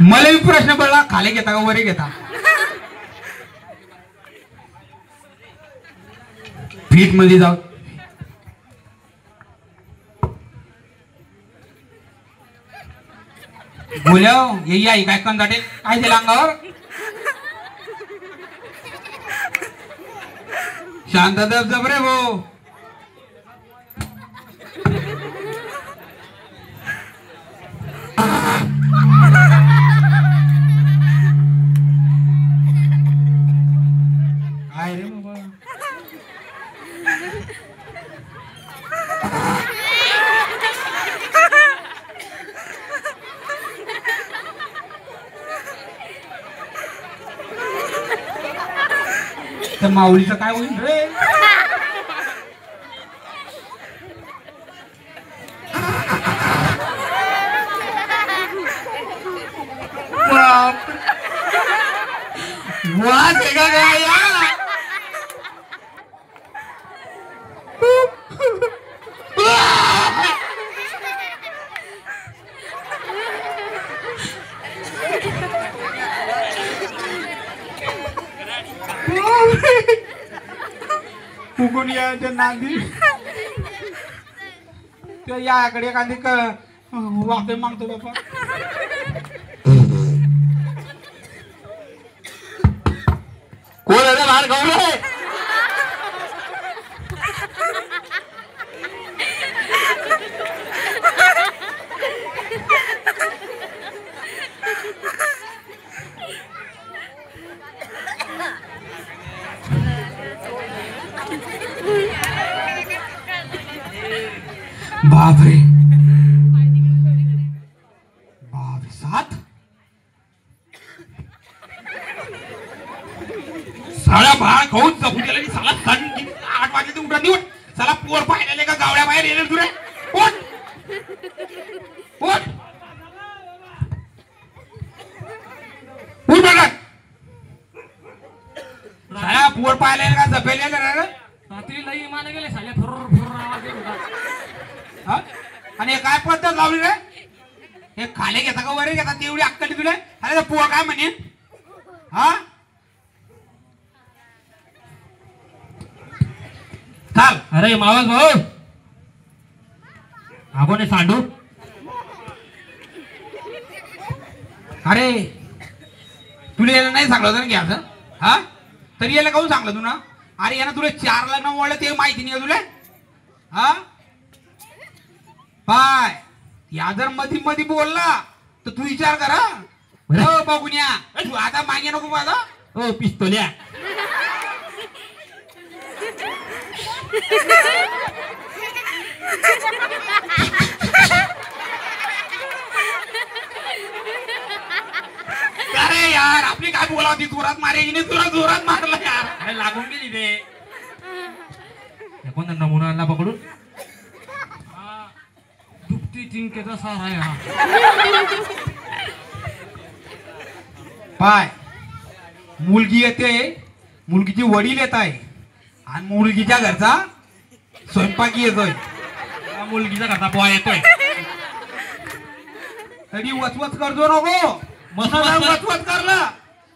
मला मी प्रश्न पडला, खाली घेता का वरे घेता? फीट मध्ये जाऊ बोल्या ये आई काय कंदाटे काय दिला अंगावर? शांत जब रे भाऊ. काय रे बाबा त्या माऊलीचं काय होईल रे? वाद आहे का काय या? फुगून यायच्या नांदी त्या याकडे एखादी वाके मागतो बाबा. कोण आहे बाहेर खाऊ रे? बापरे बापरे 7 साला बाळ खाऊन जपू गेला की साला 8 वाजले उठा निवड साला पोर पाहिलेले का गावड्या बाहेर येणार तुरे? उठ उठ उठ बघा साला पोर पाहिलेले का जपेले रे? रात्री लई माने गेले साले फुर फुर आवाज येत होता. हा आणि हे काय पद्धत लावली रे? हे खाले घेता का वरे घेता? तेवढी अक्कल तुला? अरे पोर काय म्हणे? हा चाल. अरे मावस भाऊ आगोने सांडू. अरे तुला याला नाही सांगलं होतं ना घ्यायचं? हा तरी याला काहून सांगलं तू ना? अरे यानं तुला 4 लग्न मोडलं ते माहिती नाही तुला? हा पाय या जर मधी मधी बोलला तर तू विचार कर. हो बघूया तू आता मागे नको माझा. ओ पिस्तोल्या अरे यार आपली काय बोलावती? जोरात मारे तुला जोरात मारला यार. अरे लागून गेली ते कोणता नमुना आणला पकडून? दुपटी चिंकेचा सारा आहे हा. पाय मुलगी येते, मुलगीची वडील येत आहे आणि मुलगीच्या घरचा स्वयंपाकी येतोय. मुलगीचा घरचा बॉय येतोय. तरी वचवच करतो नको. मसाला वचवच करला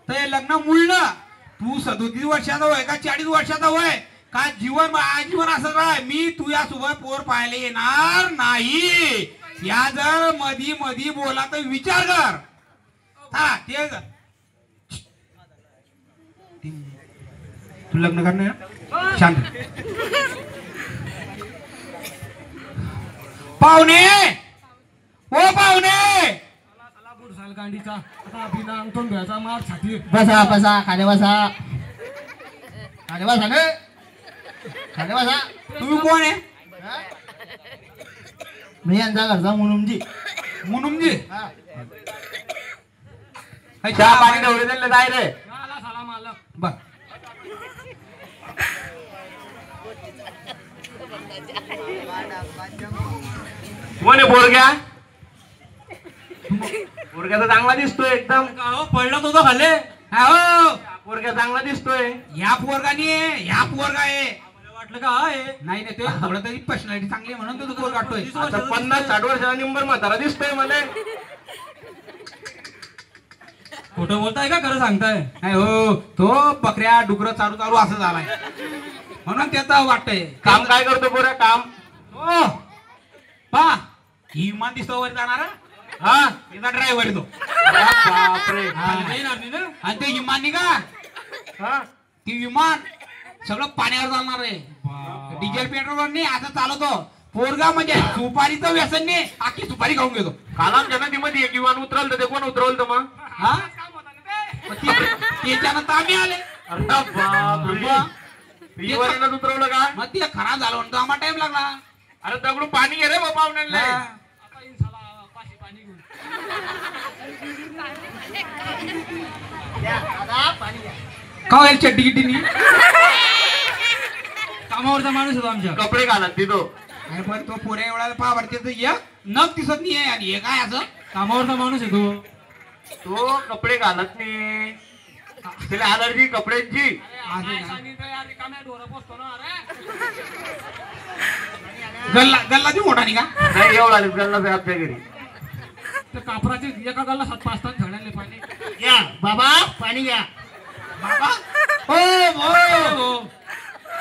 तर हे लग्न मुळलं. तू 37 वर्षाचा वय का 40 वर्षाचा वय का जीवन आजीवन असं राह. मी तुझ्या सोबत पोर पाहायला येणार नाही. या जर मधी मधी बोला तर विचार कर. हा ते तू लग्न करणार शांत. पाहुणे ओ पाहुणे गांडीचा आता बिना अंगठून घ्यायचा मार छाती. बसा बसा खाली बसा खाली बसा ने खाली बसा. तुम्ही कोण आहे? मी यांचा घरचा मुनुमजी. मुनुमजी चहा पाणी दौरे दिले जाय रे. आला साला मालक. बर कोण आहे पोरग्या? पोरग्या तर चांगला दिसतोय एकदम. पडला तो खाले. हा हो पोरग्या चांगला दिसतोय. या पोरगानी या पोरगा आहे. मला वाटलं का आहे. नाही नाही ते थोडं तरी पर्सनॅलिटी चांगली आहे म्हणून तो पोर काढतोय. आता 50-60 वर्षाचा निंबर म्हातारा दिसतोय मला. खोटं बोलताय का खरं सांगताय? नाही हो, तो बकऱ्या डुकर चालू चालू असं झालाय म्हणून त्याचं वाटतंय काम काय करतो पोऱ्या काम? हो पा ही विमान दिसतो वर जाणारा हा त्याचा ड्रायव्हर येतो बापरे. नाही ना आम्ही ना. आणि ते विमान निघा हा ती विमान सगळं पाण्यावर चालणार आहे डिझेल पेट्रोलवर नाही असं चालवतो पोरगा म्हणजे सुपारीचं व्यसन नाही अख्खी सुपारी खाऊन घेतो काल आमच्या नदीमध्ये एक विमान उतरवलं ते कोण उतरवलं मग? हा मग त्याच्यानंतर आम्ही आले अरे बापरे. विमानानं उतरवलं का? मग ते खराब झालं म्हणतो आम्हाला टाइम लागला अरे दगडून पाणी घे रे बाबा पाहुण्याला. हा. आता येईन साला पाशी पाणी घेऊन. दादा पाणी घ्या. का होईल चड्डी गिट्टीनी कामावरचा माणूस होतो आमच्या. कपडे घालत तिथं. अरे पण तो पोऱ्या एवढा पावरते एक नख दिसत नाही आहे आणि हे काय असं कामावरचा माणूस येतो. तो कपडे घालत नाही. त्याला अलर्जी कपड्यांची. गल्ला गल्ला देऊ मोठा निघा नाही एवढा आमच्या घरी. कापराचे एका गाला 7-5 तास झळाले पाणी. घ्या बाबा पाणी घ्या. बाबा हो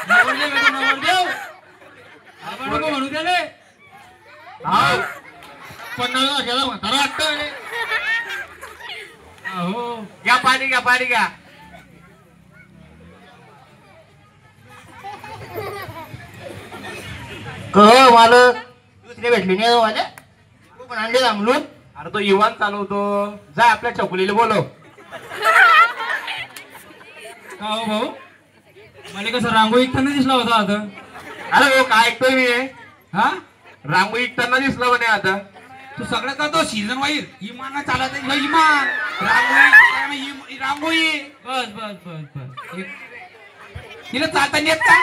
नवरदेव येतो, नवरदेव. आपण नको म्हणू त्याले. हाव. 50 वर्षाचा म्हातारा वाटतोय. अहो घ्या पाणी घ्या पाणी घ्या. कह मालक दुसरे भेटले नाही हो मला. तू पण आणले थांबलून. अरे तो युवान चालवतो. जा आपल्या चकुलीला बोलव. का हो भाऊ मला कसं रांगोळी इकताना दिसला होता आता. अरे हो काय ऐकतोय मी हा रांगोळी इकताना दिसलं म्हणे आता. तू सगळं करतो सीझन वाईज इमान चालत आहे इमान रांगोळी रांगोळी बस बस बस बस. तिला चालता येत का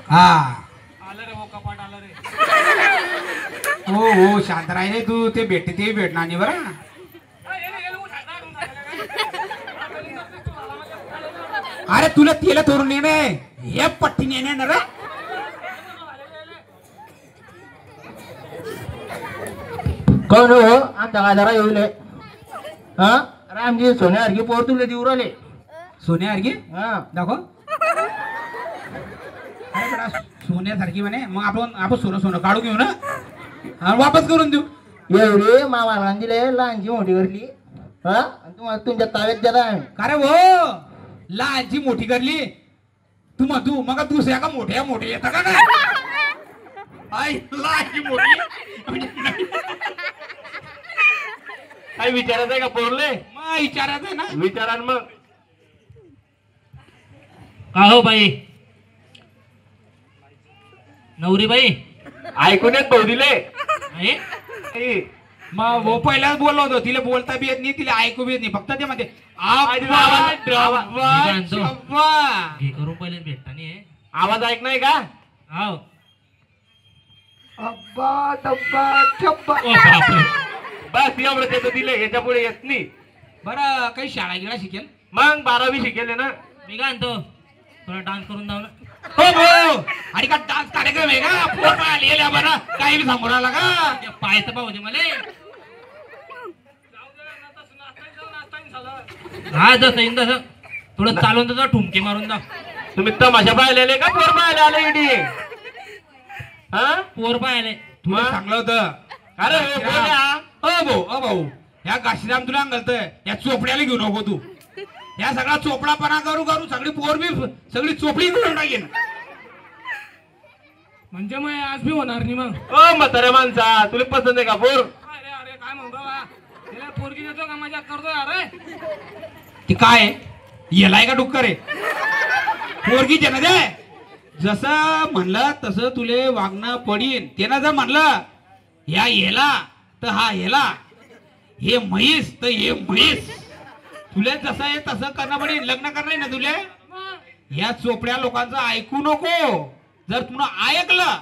हा आलं रे हो कपाट आलं रे. हो हो शांत राही रे तू ते भेटते ते भेटणार नाही बरं अरे तुला तिला तोरून नेणे हे पट्टी नेणे ना रे कोण हो आमच्या गाजारा येऊ ले. हा रामजी सोन्यासारखी पोर तुला देऊ राहिले. सोन्यासारखी हा दाखव अरे बेटा सोन्यासारखी म्हणे मग आपण सोनं सोनं काढू घेऊ ना आणि वापस करून देऊ एवढी मामा दिले लहानची मोठी करली. हा आणि तुम्हाला तुमच्या ताब्यात देता आम्ही. का रे भो लहानची मोठी करली तू मग तू मग दुसऱ्या का मोठ्या मोठे येतं का काय आई लहानची मोठी काय विचारायचं आहे का पोरले? मग विचारायचं आहे ना विचारा न मग. का हो बाई नवरी बाई ऐकून येत भाऊ दिले. आहे? मग वो पहिलाच बोललो होतो तिला बोलता बी येत नाही तिला ऐकू बी येत नाही फक्त ते म्हणते आवाज- आवाज- घे करून पहिले भेटता नाही आहे. आवाज ऐक नाही का? हाव. अब्बा डब्बा छब्बा ओ बापरे. बस एवढं त्याचं दिले याच्या पुढे येत नाही. बरं काही शाळा गिळा शिकेल मग 12वी शिकेले ना. मी काय म्हणतो थोडा डान्स करून दाव ना. हो हो आणि का डान्स कार्यक्रम आहे का पोरं आलेल्या बरं काही बी सांगू राहिला का त्या पायचं पाहू दे मला. हा जसं येईन तसं थोडं चालून त्याचा ठुमके मारून दाव. तुम्ही तमाशा पाहिलेले का पोर पाहिले आले इडी? हा पोर पाहिले तुला मग? सांगलं होतं अरे हो, बोल्या. भाऊ भाऊ ह्या गाशीराम तुला सांगलतय या चोपड्याला घेऊ नको तू या सगळा चोपडापणा करू करू सगळी पोर बी सगळी चोपडी करून टाकेन म्हणजे मग आज बी होणार नाही मग. ओ म्हाताऱ्या माणसा तुला पसंत आहे का पोर? अरे अरे काय म्हणतो बा त्याला पोरगी देतो का मजा करतोय अरे. ती काय येलाय का डुक्कर आहे पोरगी ना दे जसं म्हणलं तसं तुले वागणं पडीन त्यानं जर म्हणलं ह्या येला तर हा येला हे म्हैस तर हे म्हैस तुले जसं आहे तसं करणं पडेल लग्न करणार ना तुले या चोपड्या लोकांचं ऐकू नको जर तुला ऐकलं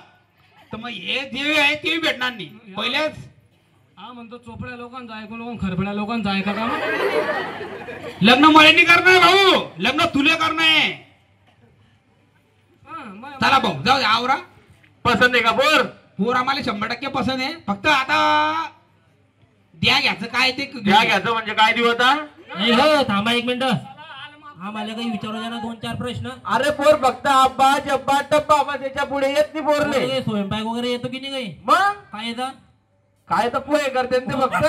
तर मग हे जे आहे ते भेटणार नाही पहिलेच हा म्हणतो चोपड्या लोकांचं ऐकून नको खरबड्या लोकांचं ऐका का मग? लग्न मळ्यांनी करणार भाऊ लग्न तुले करणार हा, मग- चला भाऊ जाऊ दे, आवरा पसंत आहे का पोर? पोर आम्हाला 100% पसंत आहे फक्त आता द्या घ्यायचं काय ते द्या घ्यायचं म्हणजे काय देऊ आता? नाही हो थांबा एक मिनिट आम्हाला काही विचारू द्या ना 2-4 प्रश्न. अरे पोर फक्त आब्बा जब्बा टप्पा बस त्याच्या पुढे येत नाही पोरले. काही स्वयंपाक वगैरे येतो की नाही काही? मग काय येतं? काय तर पोहे करते ते फक्त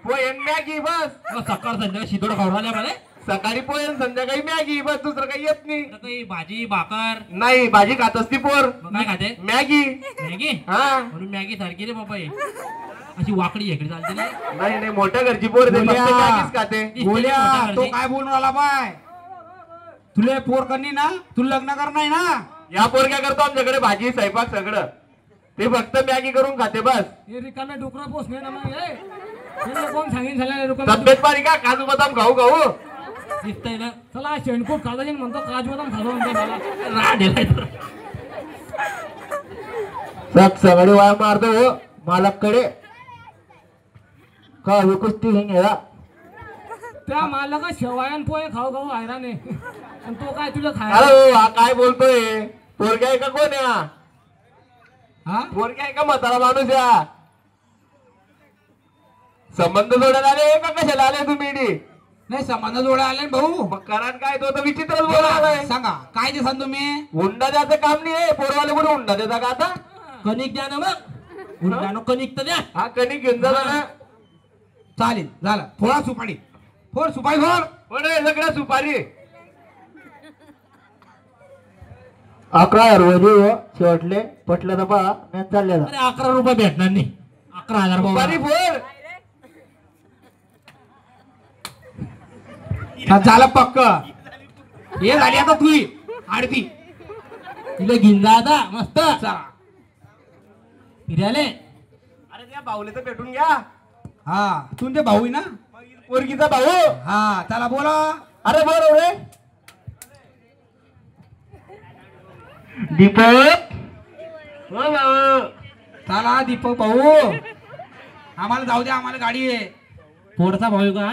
पोहे आणि मॅगी बस. सकाळ संध्याकाळ शिदोड खाऊ राहिल्या मला. सकाळी पोहे आणि संध्याकाळी मॅगी बस, दुसरं काही येत नाही. तर काही भाजी भाकर नाही भाजी खात असती पोर, मग काय खाते? मॅगी. मॅगी? हा म्हणून मॅगी सारखी रे बाबा हे. अशी वाकडी इकडे चालते ना. नाही नाही मोठ्या घरची पोर ते फक्त मॅगीच खाते. बोल्या तो काय बोलून आला बाय तुले पोर करणी ना तुला लग्न कर नाही ना. या पोर काय करतो आमच्याकडे भाजी स्वयंपाक सगळं, ते फक्त मॅगी करून खाते बस. हे रिकामे डुकरं पोचणे ना मग हे. हे कोण सांगेन झाल्या रिकामे तब्येत पाणी का काजू बदाम खाऊ खाऊ. दिसतंय ना. चला शेणकूट खाता येईल म्हणतो काजू बदाम खातो म्हणतो मला. राड दिलाय तर. सगळे वाया मारतो हो मालककडे का कुस्ती घेऊन या. त्या मालका शेवायन पोहे खाऊ खाऊ हैराण आहे. आणि तो काय तुला अरे खायला हो, हा काय बोलतोय? पोरगा आहे का कोण या? हा पोरगा आहे का म्हातारा माणूस या? संबंध जोडायला आले का कशाला आले तुम्ही इडी? नाही संबंध जोडे आले ना भाऊ. मग कारण काय तो तर विचित्रच बोलायला. सांगा काय ते सांग तुम्ही. हुंडा द्यायचं काम नाही आहे. पोरवाले कुठे हुंडा देता का आता? कणिक द्या ना मग. उलटानो कणिक तर द्या. हा कणी घेऊन जा ना. चालेल झालं फोडा सुपारी फोड सुपारी फोड. पण हे सगळं सुपारी 11,000 रुपये शेवटले पटलं तर पहा नाही चालले. अरे 11 रुपये भेटणार नाही. 11,000 सुपारी बाबा. फोड. हा, झालं पक्क. हे झाली आता तुझी आडती. तिला घेऊन जा आता मस्त चला फिरायले. अरे त्या भाऊले तर भेटून घ्या. हा तुमचे भाऊ आहे ना. पोरगीचा भाऊ. हा त्याला बोला. अरे बरोबर रे दीपक. हो भाऊ. चला दीपक भाऊ आम्हाला जाऊ द्या आम्हाला गाडी आहे. पोरचा भाऊ का?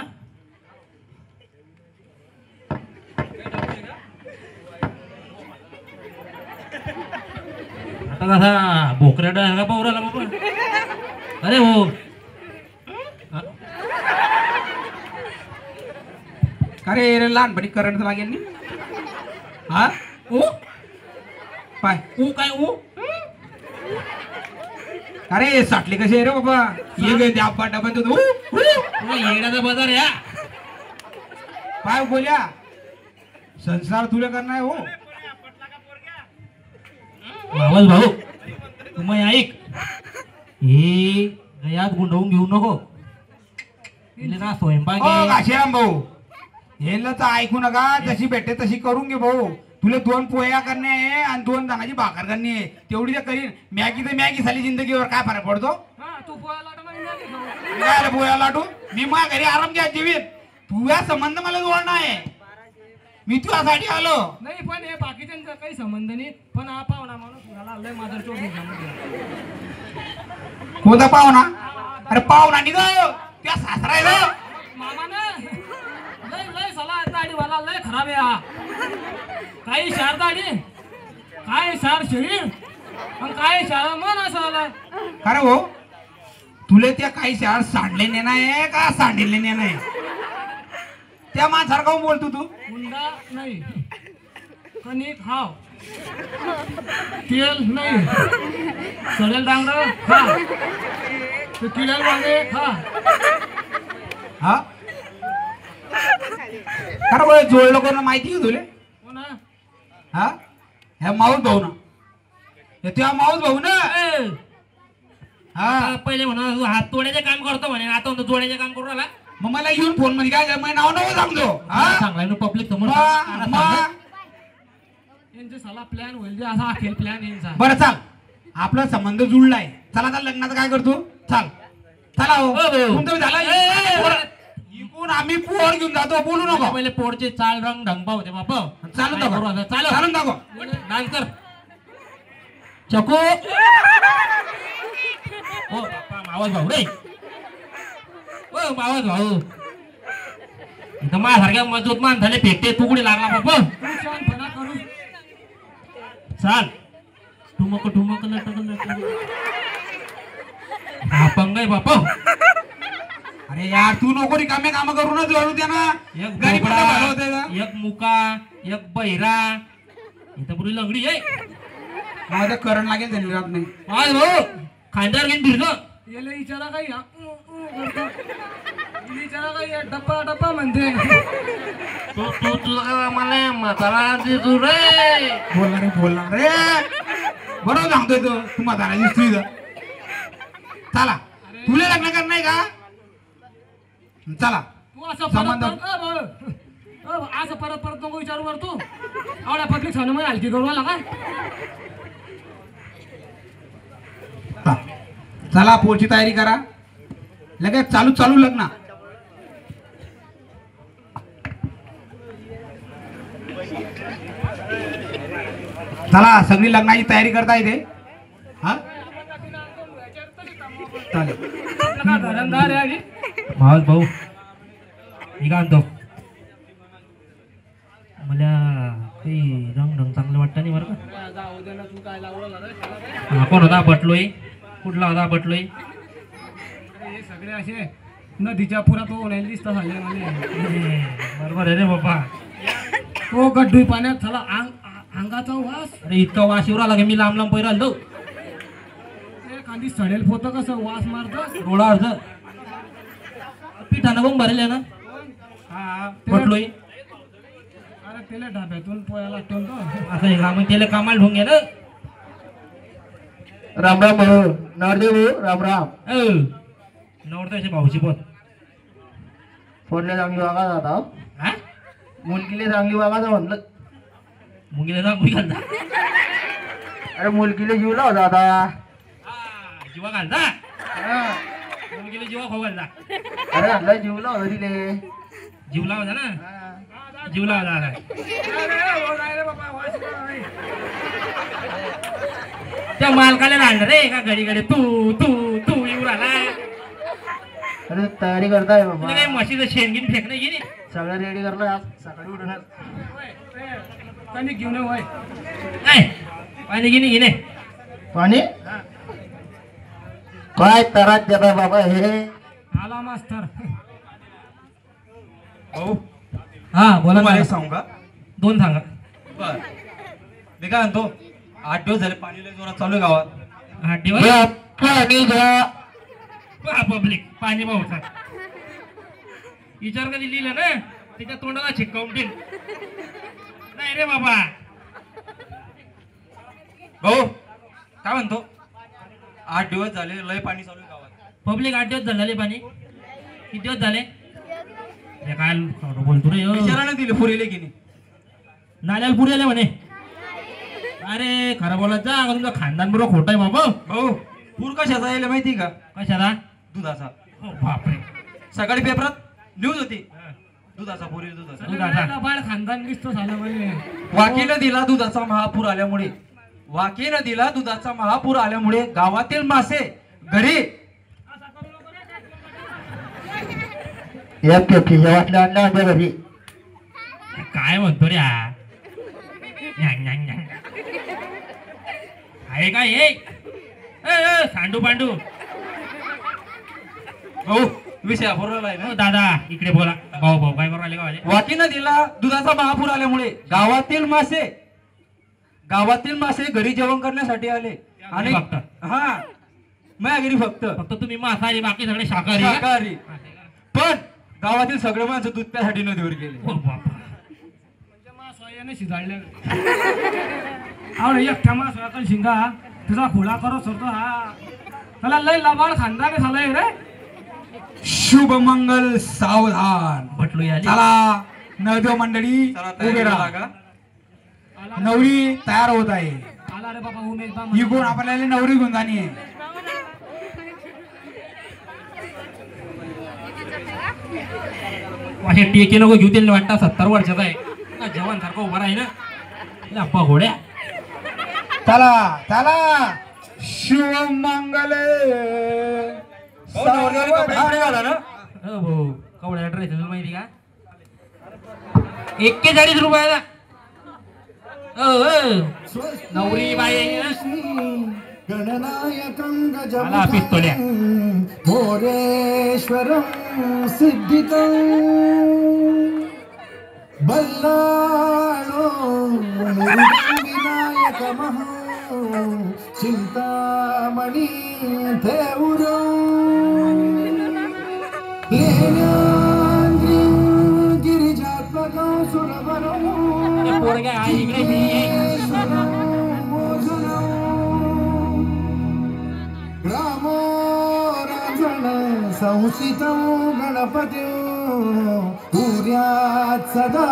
आता कसा भोकऱ्या का पावराला बाबा. अरे हो अरे लहानपणी करंट लागेल नी. हा ऊ पाय ऊ काय ऊ? अरे साठले कसे आहे रे बाबा. ये गे त्या डबा तू येण्याचा बाजार या. पाय बोल्या संसार तुला करणार हो. मावस भाऊ तुम्ही ऐक. हे गयात गुंडवून घेऊ नको. तिला ना स्वयंपाक हो आहे. काशीराम भाऊ हेला तर ऐकू नका. जशी भेटते तशी करून घे भाऊ. तुला 2 पोह्या करणे आहे आणि 2 जणांची भाकर करणे आहे तेवढी तर करीन. मॅगी तर मॅगी झाली जिंदगीवर काय फरक पडतो. हा तू पोहायला लाटा मग मॅगी खाऊ. मी काय पोह्या लाटू मी मा घरी आराम घ्या जीवित. तुझा संबंध मला जोडणं आहे. मी तुझ्यासाठी आलो. नाही पण हे बाकीच्यांचा काही संबंध नाही. पण हा पाहुणा माणूस घाला लय माझा चोर कोणता पाहुणा? अरे पाहुणा निघ त्या सासरा आहे ना. मामा ना लय लय सला दाढी वाला लय खराब आहे हा. काही शार दाढी काय शार शरीर पण काय शार मन असं आला. अरे हो तुले त्या काही शाळ सांडले नेणं आहे का सांडिले नेणं आहे. त्या माणसारखा काहून बोलतो तू. हुंडा नाही कणिक हाव तेल नाही सडेल डांगर खा ते किडेल वांगे खा. हा खरं बोल जोडलं कोण माहिती आहे तुले. हो ना. हा ह्या माऊस भाऊ ना. तेव्हा माऊस भाऊ ना. हा पहिले म्हणा हात तोड्याचे काम करतो म्हणे आता म्हणतो जोड्याचे काम करू राहिला. मग मला येऊन फोन मध्ये काय माझं नाव नको सांगतो. हा सांगलाय ना पब्लिक समोर. यांचे साला प्लॅन होईल जे असा अखेर प्लॅन यांचा. बरं चाल आपला संबंध जुळलाय. चला आता लग्नाचं काय करतो. चाल चला हो तुमचं झाला. इकून आम्ही पोर घेऊन जातो बोलू नको. पहिले पोरचे चाल रंग ढंग होते बापा. चालून दाखव चालू चालून दाखव. डान्स कर चको. हो बाप्पा मावस भाऊ रे. हो मावस भाऊ इथं माझ्यासारख्या मजबूत माणसाले फेकते तुकडे लागला बापा. शांतपणा करू. चाल ठुमक ठुमक लटक लटक. हा पंगाय बापा. अरे यार तू नको रिकामे काम करूनच जोडू दे ना. एक गरीबाला बोबडा, भाडं होतंय का? एक मुका, एक बैरा, इथं पुरी लंगडी आहे. माझं करंट लागेल त्यांनी रात नाही. आज भाऊ खांद्यावर घेऊन फिरतो. याला विचारा काही विचारा काही डब्बा डब्बा म्हणते. तू तू तुझा मला म्हातारा दिसू रे. बोलणार रे बरोबर सांगतोय तू म्हातारा दिसतोय इथं. चला तुला लग्न करणार नाही का? चला तू असं संबंध- असं परत परत नको विचारू कर तू. आवड्या पब्लिक मध्ये हलकी करू आला काय? चला पोरची तयारी करा. लगेच चालू चालू लग्न. चला सगळी लग्नाची तयारी करता येते. हा चालेल. घरंदार आहे आधी. मावस भाऊ मी काय म्हणतो मला काही रंग ढंग चांगलं वाटतं नाही बरं का. जाऊ दे ना, तू काय लावलं हा, कोण होता बटलोय कुठला होता बटलोय. हे सगळे असे नदीच्या पुरात होण्याला दिसत झाले म्हणजे. बरोबर आहे रे बाबा. तो गड्डू पाण्यात झाला अंगाचा वास. अरे इतका वास येऊ लागला मी लांब लांब पैरा आलो एखादी सडेल पोत कसं वास मारत. रोडा अर्ध पिठानं पण भरेल आहे ना. हा बटलोय अरे त्याला ढाब्यातून पोयाला ठेवतो. असं आहे का मग त्याला कामाला ठेवून घे ना. राम राम भाऊ नवरदेव भाऊ राम राम. नवरदेवाची भाऊची पण फोडले चांगली वागा जाता हा मुलगीले चांगली वागा जा म्हणलं. मुंगीला जा मुली घालता. अरे मुलगीले जीव लाव दादा. जीवा घालता मुलगीला जीवा खाऊ घालता. अरे म्हणलं जीव लाव दिले. जीव लावा ना जीव लावा त्या मालकाला राहणार रे का घडी घडी तू तू तू येऊ राहिला. अरे तयारी करताय तुला बाबा. काही म्हशीचं शेणगीन फेकणं गेली. सगळं रेडी करलं आज सकाळी उठून. त्यांनी घेऊन वय नाही पाणी गिनी घेणे. पाणी काय तरात देता बाबा हे. आला मास्तर. भाऊ हा बोला मला ना. एक सांगू का? दोन सांगा. बर मी काय म्हणतो 8 दिवस झाले पाणी लय जोरात चालू आहे गावात. हा दिवस पाणी घ्या. पब्लिक पाणी भाऊचा विचार कधी लिहिलं ना त्याच्या तोंडाला छिक्कावून ठेव. नाही रे बाबा. भाऊ काय म्हणतो 8 दिवस झाले लय पाणी चालू आहे गावात. पब्लिक 8 दिवस झाले पाणी. किती दिवस झाले हे काय बोलतो रे ह्यो? विचाराने दिले पुरेले की नाही. नाल्याला पुढे आले म्हणे. अरे खरं बोलत जा अगं तुमचं खानदान बरोबर खोट आहे बाबा. भाऊ पूर कशाचा यायला माहिती का? कशाला. दुधाचा. हो बापरे. सकाळी पेपरात न्यूज होती दुधाचा पूर येईल दुधाचा. दुधाचा. बाळ खानदान दिसतो झालं म्हणजे. वाकी नदीला दुधाचा महापूर आल्यामुळे वाकी नदीला दुधाचा महापूर आल्यामुळे गावातील मासे घरी एक पिझ्झा वाटल्या आणल्या माझ्या घरी. काय म्हणतो रे हा. न्यांग, न्यांग, न्यांग. आहे काय हे सांडू पांडू. भाऊ विषय अपूर्ण आहे ना. हो दादा इकडे बोला. भाऊ भाऊ काय करू आले का वाले? वाकी नदीला दुधाचा महापूर आल्यामुळे गावातील मासे घरी जेवण करण्यासाठी आले आणि फक्त हा माझ्या घरी फक्त फक्त तुम्ही मांसाहारी बाकी सगळे शाकाहारी का? शाकाहारी. पण गावातील सगळे माणसं दूध प्यासाठी नदीवर गेले. हो बापा. सोयाने शिजाळले. आवड एकट्या मास वाकल शिंगा तुझा खोला करत होतो हा. त्याला लय लबाड खानदान झालंय रे. शुभ मंगल सावधान. भटलो आली. चला नवदेव मंडळी उभे राहा. नवरी तयार होत आहे. आला रे बाबा उमेश ही कोण आपल्याला नवरी घेऊन जाणी आहे. असे टेके नको घेऊ त्यांना वाटतं 70 वर्षाचा आहे ना जवान सारखं उभा आहे ना. लप्पा घोड्या. चला चला शुभ मंगल सावधान. हो भाऊ कवड्या ड्रेस तुला माहिती का 41 रुपयाला. नवरी बाई आला पिस्तोल्या. भोरेश्वरं सिद्धितं बल्लाळो विनायकमः चिंतामणि थेऊरो गिरिजात्मकं सुरवरं पोरगा आहे इकडे मी रामो राजन संस्थितं गणपतिं कुर्यात् सदा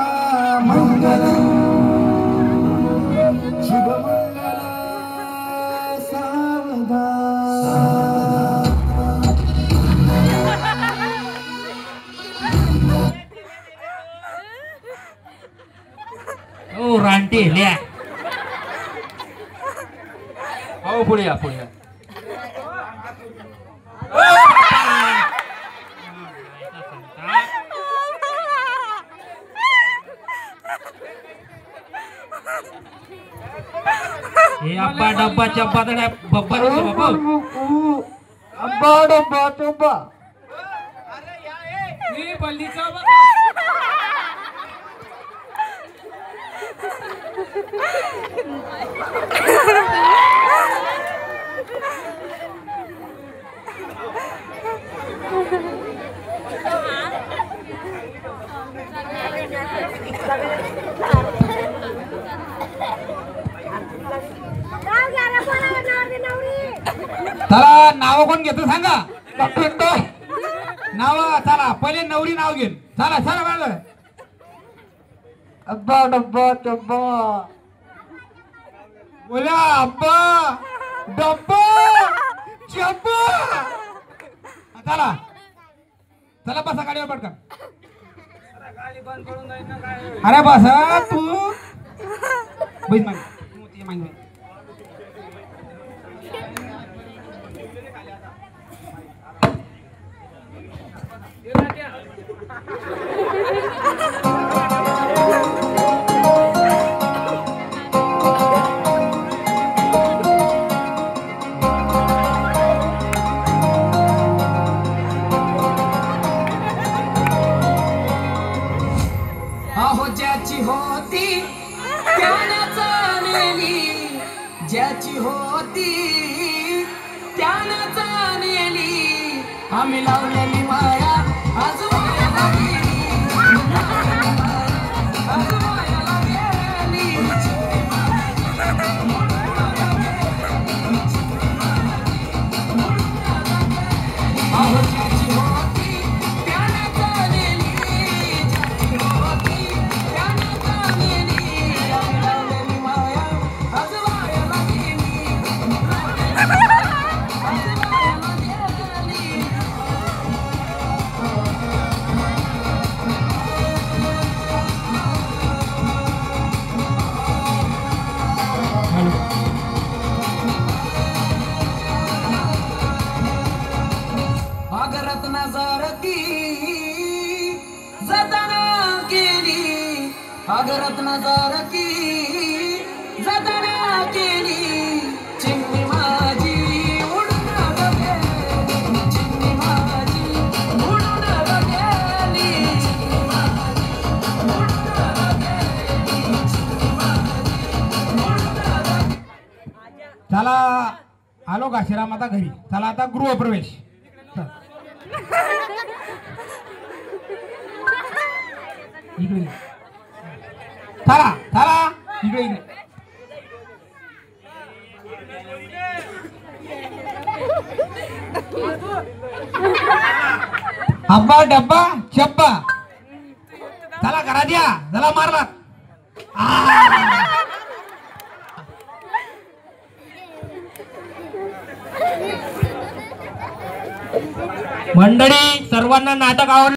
मङ्गलम् शुभमङ्गल सावधान ओ रानटी ल्या हो पुढे या पुढे या हे अब्बा डब्बा चब्बा तर बब्बा बाबा अब्बा डब्बा चोब्बा मी बल्लीचा चला नाव कोण घेतो सांगा नाव चला पहिले नवरी नाव घेन चला चला बाळा अब्बा डब्बा चोब्बा बोला अब्बा डब्बा चब्बा चला चला बसा गाडीवर पटकन अरे बसा तू बैठ मागे अहो ज्याची होती त्यानं चालेली ज्याची होती त्यानं चालेली आम्ही लावलेली माया आज वायाला गेली आज वायाला गेली अहो ज्याची होती त्यानं चालेली ज्याची होती त्यानं चालेली आम्ही लावलेली माया आज वायाला गेली आज वायाला गेली अगरत नजर की जतना केली अगरत नजर की जतना केली चिमणी माझी उडून गेली चिमणी माझी उडून गेली चला आलो का श्रीराम आता घरी चला आता गृहप्रवेश इकडे ये. चला चला इकडे इकडे अब्बा डब्बा चब्बा चला घरात या चला मारला मंडळी सर्वांना नाटक आवडलं